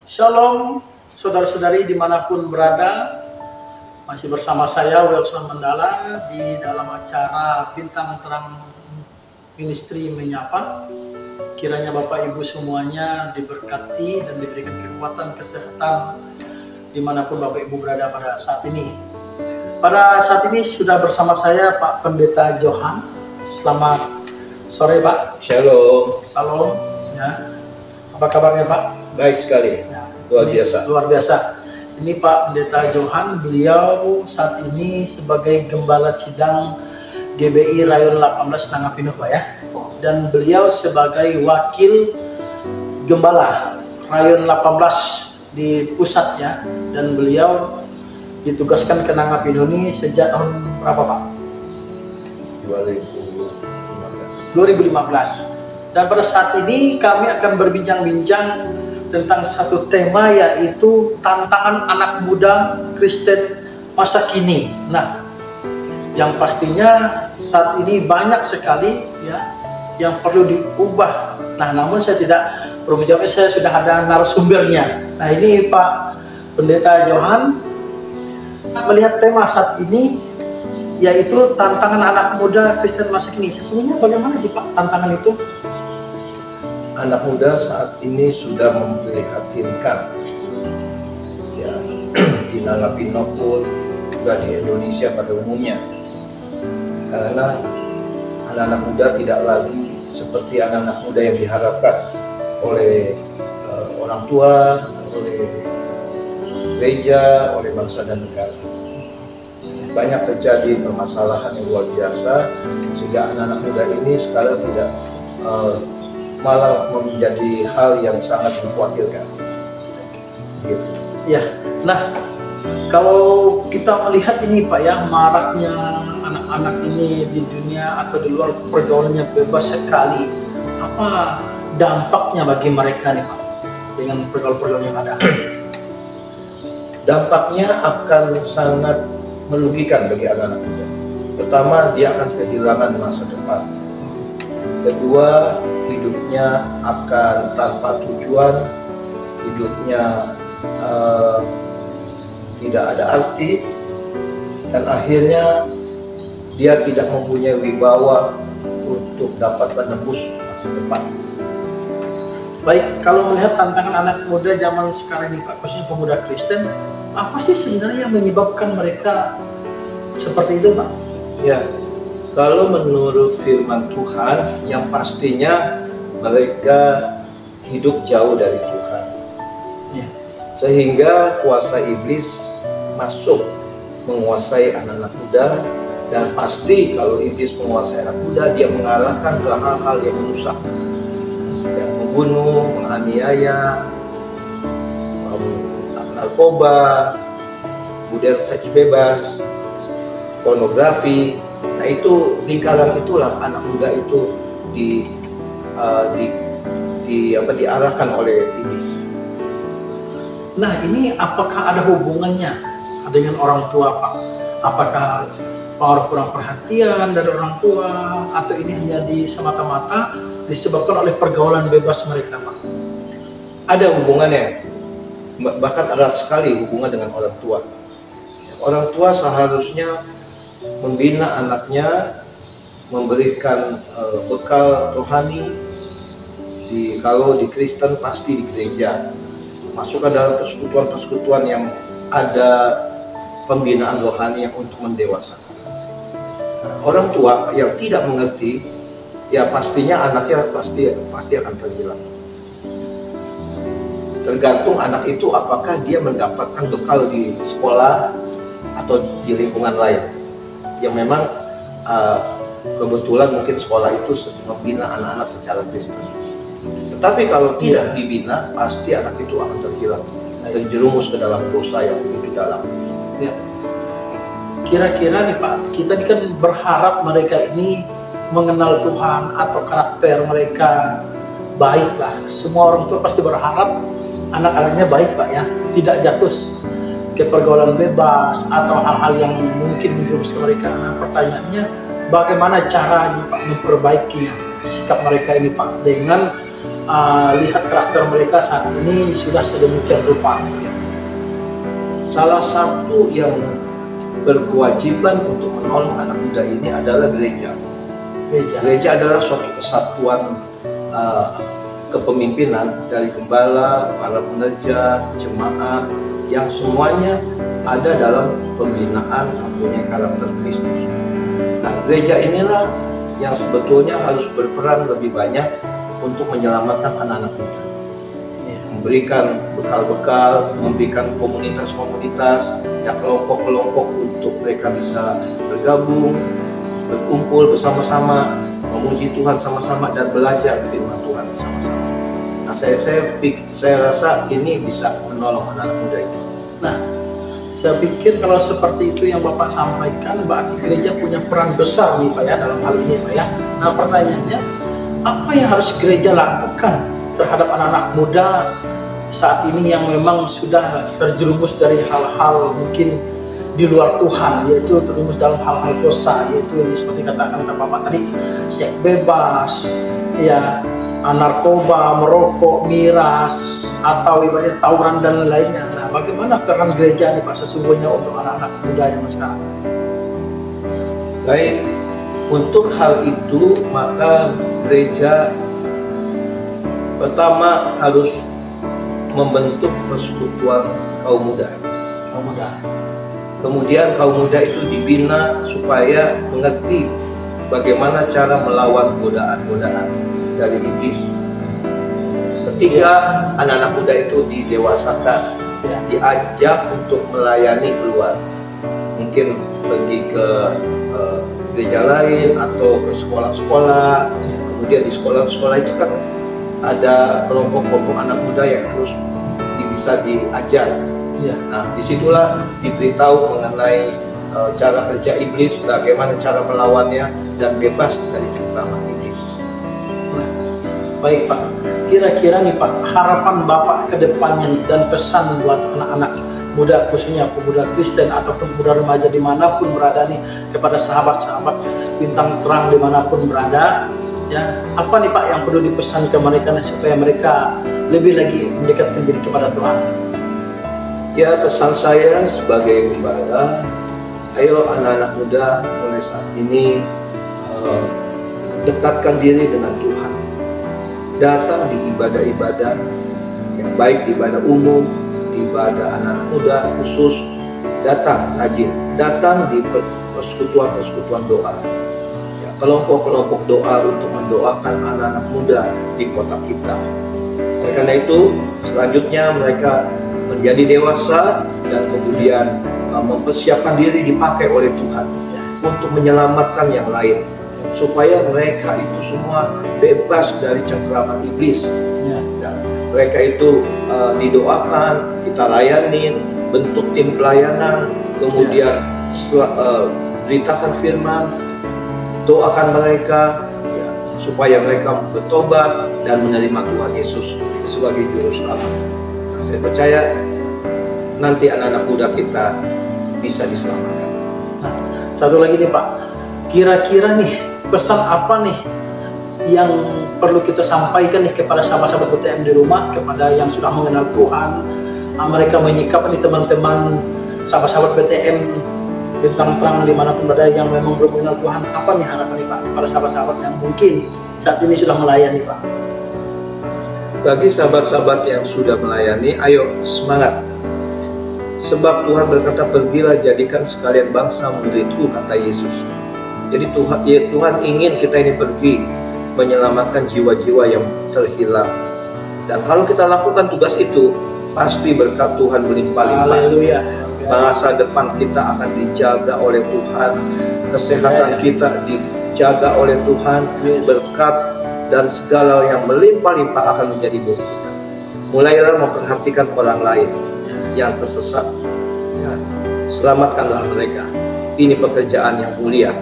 Shalom saudara-saudari dimanapun berada, masih bersama saya Wilson Mandala di dalam acara Bintang Terang Ministry Menyapa. Kiranya Bapak Ibu semuanya diberkati dan diberikan kekuatan kesehatan dimanapun Bapak Ibu berada pada saat ini. Pada saat ini sudah bersama saya Pak Pendeta Johan. Selamat sore Pak. Shalom. Salam. Ya. Apa kabarnya Pak? Baik sekali. Ya. Luar biasa. Luar biasa. Ini Pak Pendeta Johan, beliau saat ini sebagai Gembala Sidang GBI Rayon 18 Nangapinuh Pak ya. Dan beliau sebagai Wakil Gembala Rayon 18 di pusat ya. Dan beliau ditugaskan ke Nangapinuh ini sejak tahun berapa Pak? 2015. Dan pada saat ini kami akan berbincang-bincang tentang satu tema, yaitu tantangan anak muda Kristen masa kini. Nah, yang pastinya saat ini banyak sekali ya yang perlu diubah. Nah, namun saya tidak perlu menjawabnya, saya sudah ada narasumbernya. Nah, ini Pak Pendeta Johan melihat tema saat ini, yaitu tantangan anak muda Kristen masa kini. Sesungguhnya bagaimana sih Pak tantangan itu? Anak muda saat ini sudah memprihatinkan ya, di Nangapinuh pun juga di Indonesia pada umumnya, karena anak-anak muda tidak lagi seperti anak-anak muda yang diharapkan oleh orang tua, oleh gereja, oleh bangsa dan negara. Banyak terjadi permasalahan yang luar biasa, sehingga anak-anak muda ini sekarang tidak malah menjadi hal yang sangat mengkhawatirkan. Gitu. Ya, nah kalau kita melihat ini Pak ya, maraknya anak-anak ini di dunia atau di luar pergaulannya bebas sekali. Apa dampaknya bagi mereka nih Pak dengan pergaulan-pergaulan yang ada? Dampaknya akan sangat merugikan bagi anak-anak muda. Pertama, dia akan kehilangan masa depan. Kedua, hidupnya akan tanpa tujuan, hidupnya tidak ada arti, dan akhirnya dia tidak mempunyai wibawa untuk dapat menembus masa depan. Baik, kalau melihat tantangan anak muda zaman sekarang ini Pak, khususnya pemuda Kristen, apa sih sebenarnya yang menyebabkan mereka seperti itu Pak? Ya, kalau menurut firman Tuhan, yang pastinya mereka hidup jauh dari Tuhan. Ya. Sehingga kuasa iblis masuk menguasai anak-anak muda, dan pasti kalau iblis menguasai anak muda, dia mengarahkan ke hal-hal yang merusak, yang membunuh, menganiaya, narkoba, kemudian seks bebas, pornografi. Nah, itu lingkaran itulah anak muda itu diarahkan oleh iblis. Nah, ini apakah ada hubungannya dengan orang tua Pak? Apakah pengaruh kurang perhatian dari orang tua, atau ini hanya semata-mata disebabkan oleh pergaulan bebas mereka Pak? Ada hubungannya, bahkan erat sekali hubungan dengan orang tua. Orang tua seharusnya membina anaknya, memberikan bekal rohani. Kalau di Kristen pasti di gereja, masukkan dalam persekutuan-persekutuan yang ada pembinaan rohani yang untuk mendewasakan. Orang tua yang tidak mengerti, ya pastinya anaknya pasti akan terhilang. Tergantung anak itu apakah dia mendapatkan bekal di sekolah atau di lingkungan lain yang memang kebetulan mungkin sekolah itu membina anak-anak secara Kristen. Tetapi kalau tidak dibina, pasti anak itu akan terhilang, terjerumus ke dalam dosa yang begitu dalam. Ya. Kira-kira nih Pak, kita ini kan berharap mereka ini mengenal Tuhan atau karakter mereka baik lah. Semua orang tua pasti berharap anak-anaknya baik Pak ya, tidak jatuh ke pergaulan bebas atau hal-hal yang mungkin menjerumuskan mereka. Nah, pertanyaannya bagaimana caranya Pak memperbaikinya sikap mereka ini Pak, dengan lihat karakter mereka saat ini sudah sedemikian rupa. Salah satu yang berkewajiban untuk menolong anak muda ini adalah gereja. Gereja adalah suatu kesatuan kepemimpinan dari gembala, para penerja, jemaat yang semuanya ada dalam pembinaan mempunyai karakter Kristus. Nah, gereja inilah yang sebetulnya harus berperan lebih banyak untuk menyelamatkan anak-anak muda. Memberikan bekal-bekal, memberikan komunitas-komunitas, ya kelompok-kelompok untuk mereka bisa bergabung, berkumpul bersama-sama, memuji Tuhan sama-sama dan belajar firman Tuhan bersama-sama. Nah, saya rasa ini bisa menolong anak-anak muda ini. Nah, saya pikir kalau seperti itu yang Bapak sampaikan, berarti gereja punya peran besar nih Pak ya dalam hal ini Pak ya. Nah, pertanyaannya, apa yang harus gereja lakukan terhadap anak-anak muda saat ini yang memang sudah terjerumus dari hal-hal mungkin di luar Tuhan, yaitu terjerumus dalam hal-hal dosa, yaitu seperti katakan Bapak tadi, seks bebas, ya, narkoba, merokok, miras, atau ibaratnya tawuran dan lainnya. Nah, bagaimana peran gereja nih Pak sesungguhnya untuk anak-anak muda zaman sekarang? Baik, untuk hal itu maka gereja pertama harus membentuk persekutuan kaum muda. Kemudian kaum muda itu dibina supaya mengerti bagaimana cara melawan godaan-godaan dari iblis. Ketiga, anak-anak muda itu didewasakan, diajak untuk melayani keluar. Mungkin pergi ke gereja lain atau ke sekolah-sekolah. Kemudian di sekolah-sekolah itu kan ada kelompok-kelompok anak muda yang harus bisa diajar. Nah, disitulah diberitahu mengenai cara kerja iblis, bagaimana cara melawannya, dan bebas dari cengkraman iblis. Nah, baik Pak, kira-kira nih Pak, harapan Bapak ke depannya nih, dan pesan buat anak-anak muda, khususnya pemuda Kristen ataupun pemuda remaja dimanapun berada nih, kepada sahabat-sahabat bintang terang dimanapun berada, ya, apa nih Pak yang perlu dipesan ke mereka nih, supaya mereka lebih lagi mendekatkan diri kepada Tuhan? Ya, pesan saya sebagai gembala, ayo anak-anak muda mulai saat ini dekatkan diri dengan Tuhan. Datang di ibadah-ibadah yang baik, di ibadah umum, di ibadah anak-anak muda khusus, datang rajin, datang di persekutuan-persekutuan doa. Ya, kelompok-kelompok doa untuk mendoakan anak-anak muda di kota kita. Oleh karena itu, selanjutnya mereka menjadi dewasa dan kemudian mempersiapkan diri dipakai oleh Tuhan untuk menyelamatkan yang lain, supaya mereka itu semua bebas dari cengkraman iblis. Dan mereka itu didoakan, kita layanin, bentuk tim pelayanan, kemudian beritakan firman, doakan mereka ya, supaya mereka bertobat dan menerima Tuhan Yesus sebagai juru selamat. Saya percaya nanti anak-anak muda kita bisa diselamatkan. Nah, satu lagi nih Pak, kira-kira nih pesan apa nih yang perlu kita sampaikan nih kepada sahabat-sahabat BTM di rumah, kepada yang sudah mengenal Tuhan, mereka menyikapi nih teman-teman sahabat-sahabat BTM bintang terang dimanapun berada yang memang belum mengenal Tuhan, apa nih harapan nih Pak kepada sahabat-sahabat yang mungkin saat ini sudah melayani Pak? Bagi sahabat-sahabat yang sudah melayani, ayo semangat. Sebab Tuhan berkata, pergilah jadikan sekalian bangsa muridku, kata Yesus. Jadi Tuhan ingin kita ini pergi menyelamatkan jiwa-jiwa yang terhilang. Dan kalau kita lakukan tugas itu, pasti berkat Tuhan melimpah-limpah. Haleluya. Masa depan kita akan dijaga oleh Tuhan, kesehatan kita dijaga oleh Tuhan, berkat dan segala yang melimpah-limpah akan menjadi milik kita. Mulailah memperhatikan orang lain yang tersesat. Ya, selamatkanlah mereka. Ini pekerjaan yang mulia.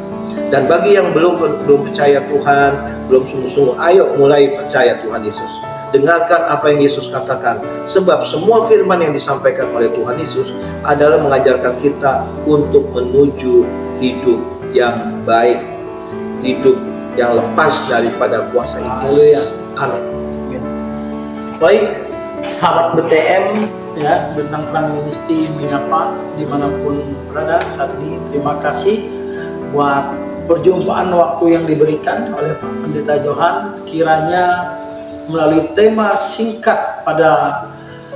Dan bagi yang belum percaya Tuhan, belum sungguh-sungguh, ayo mulai percaya Tuhan Yesus. Dengarkan apa yang Yesus katakan. Sebab semua firman yang disampaikan oleh Tuhan Yesus adalah mengajarkan kita untuk menuju hidup yang baik, hidup yang lepas daripada kuasa iblis. Amin. Baik, sahabat BTM ya, Bintang Terang Ministry menyapa dimanapun berada saat ini. Terima kasih buat perjumpaan waktu yang diberikan oleh Pak Pendeta Johan. Kiranya melalui tema singkat pada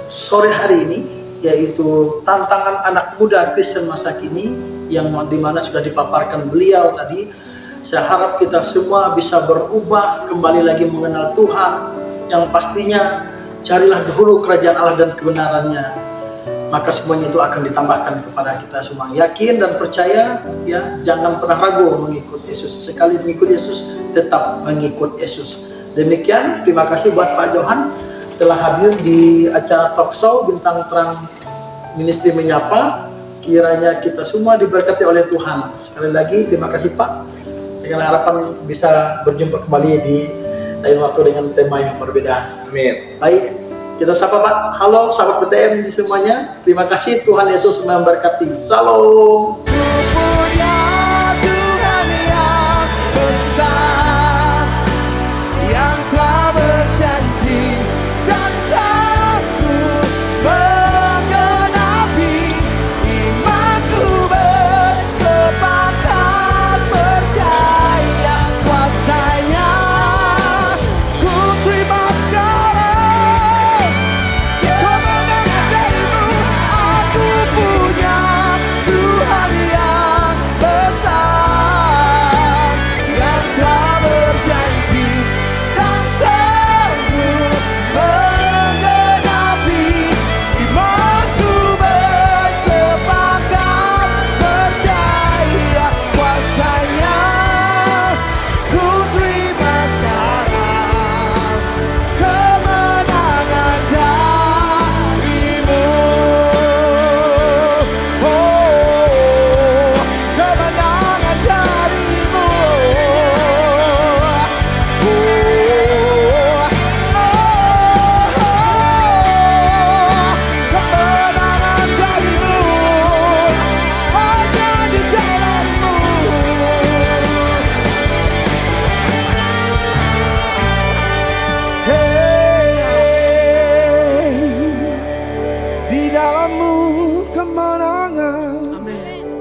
sore hari ini, yaitu tantangan anak muda Kristen masa kini, yang dimana sudah dipaparkan beliau tadi. Saya harap kita semua bisa berubah, kembali lagi mengenal Tuhan, yang pastinya carilah dahulu kerajaan Allah dan kebenarannya, maka semuanya itu akan ditambahkan kepada kita semua. Yakin dan percaya ya, jangan pernah ragu mengikut Yesus. Sekali mengikut Yesus, tetap mengikut Yesus. Demikian, terima kasih buat Pak Johan telah hadir di acara talkshow Bintang Terang Ministry Menyapa. Kiranya kita semua diberkati oleh Tuhan. Sekali lagi terima kasih Pak, dengan harapan bisa berjumpa kembali di lain waktu dengan tema yang berbeda. Amin. Baik, kita sapa Pak. Halo sahabat BTM di semuanya. Terima kasih, Tuhan Yesus memberkati. Salam.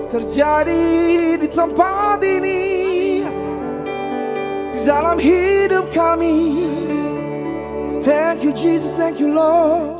Terjadi di tempat ini, di dalam hidup kami. Thank you Jesus, thank you Lord.